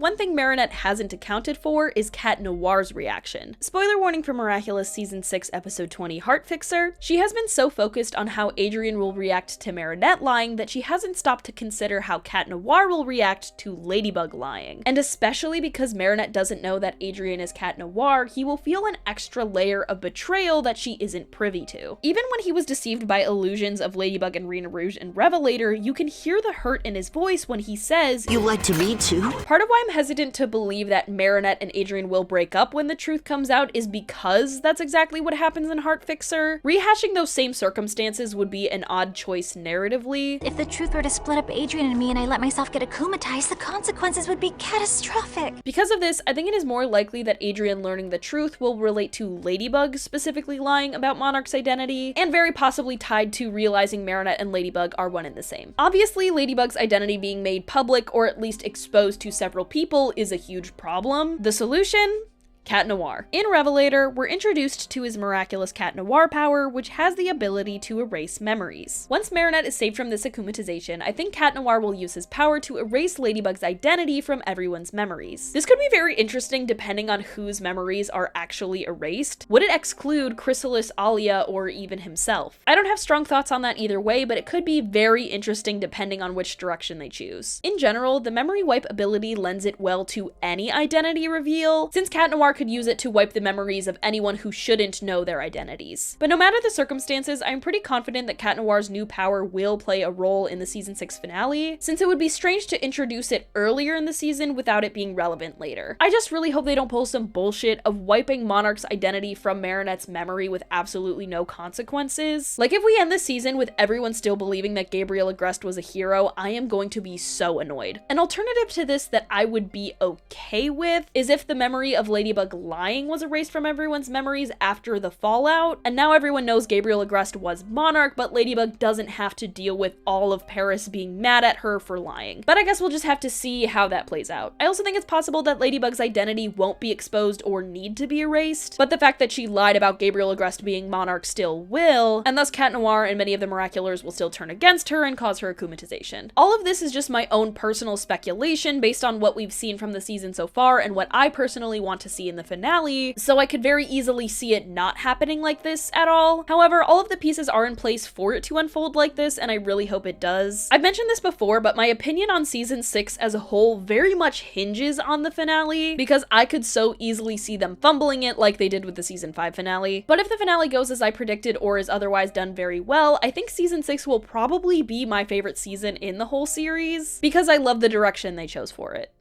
one thing Marinette hasn't accounted for is Cat Noir's reaction. Spoiler warning for Miraculous Season 6 Episode 20 Heart Fixer. She has been so focused on how Adrien will react to Marinette lying that she hasn't stopped to consider how Cat Noir will react to Ladybug lying. And especially because Marinette doesn't know that Adrien is Cat Noir, he will feel an extra layer of betrayal that she isn't privy to. Even when he was deceived by illusions of Ladybug and Rena Rouge in Revelator, you can hear the hurt in his voice when he says, "You lied to me too?" Part of why I'm hesitant to believe that Marinette and Adrien will break up when the truth comes out is because that's exactly what happens in Heart Fixer. Rehashing those same circumstances would be an odd choice narratively. If the truth were to split up Adrien and me and I let myself get akumatized, the consequences would be catastrophic. Because of this, I think it is more likely that Adrien learning the truth will relate to Ladybug specifically lying about Monarch's identity, and very possibly tied to realizing Marinette and Ladybug are one and the same. Obviously, Ladybug's identity being made public, or at least exposed to several people, is a huge problem. The solution? Cat Noir. In Revelator, we're introduced to his miraculous Cat Noir power, which has the ability to erase memories. Once Marinette is saved from this akumatization, I think Cat Noir will use his power to erase Ladybug's identity from everyone's memories. This could be very interesting depending on whose memories are actually erased. Would it exclude Chrysalis, Alia, or even himself? I don't have strong thoughts on that either way, but it could be very interesting depending on which direction they choose. In general, the memory wipe ability lends it well to any identity reveal, since Cat Noir could use it to wipe the memories of anyone who shouldn't know their identities. But no matter the circumstances, I'm pretty confident that Cat Noir's new power will play a role in the season 6 finale, since it would be strange to introduce it earlier in the season without it being relevant later. I just really hope they don't pull some bullshit of wiping Monarch's identity from Marinette's memory with absolutely no consequences. Like, if we end this season with everyone still believing that Gabriel Agreste was a hero, I am going to be so annoyed. An alternative to this that I would be okay with is if the memory of Ladybug lying was erased from everyone's memories after the fallout, and now everyone knows Gabriel Agreste was Monarch, but Ladybug doesn't have to deal with all of Paris being mad at her for lying. But I guess we'll just have to see how that plays out. I also think it's possible that Ladybug's identity won't be exposed or need to be erased, but the fact that she lied about Gabriel Agreste being Monarch still will, and thus Cat Noir and many of the Miraculars will still turn against her and cause her akumatization. All of this is just my own personal speculation based on what we've seen from the season so far and what I personally want to see in the finale, so I could very easily see it not happening like this at all. However, all of the pieces are in place for it to unfold like this, and I really hope it does. I've mentioned this before, but my opinion on season 6 as a whole very much hinges on the finale, because I could so easily see them fumbling it like they did with the season 5 finale. But if the finale goes as I predicted or is otherwise done very well, I think season 6 will probably be my favorite season in the whole series, because I love the direction they chose for it.